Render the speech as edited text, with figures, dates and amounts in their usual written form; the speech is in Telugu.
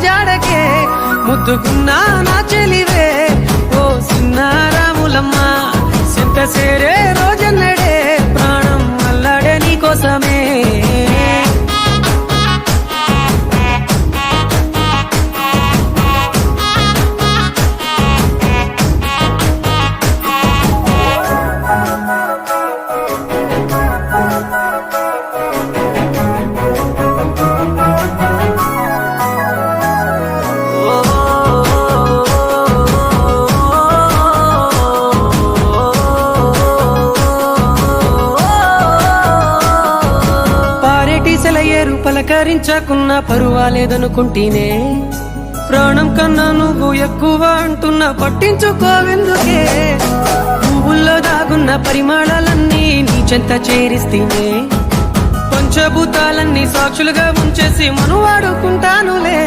జాడకే ముద్దుకున్నా నా చెలివే ఓ సిన్నారాములమ్మ సింత సేరే రోజన్నడే ప్రాణం అల్లాడే నీకోసమే సెలయేరు పలకరించకున్నా పరువాలేదనుకుంటేనే ప్రాణం కన్నా నువ్వు ఎక్కువ అంటున్నా పట్టించుకోవెందుకే పువ్వుల్లో దాగున్న పరిమాణాలన్నీ నీ చెంత చేరిస్తేనే పంచభూతాలన్నీ సాక్షులుగా ఉంచేసి మనువాడుకుంటానులే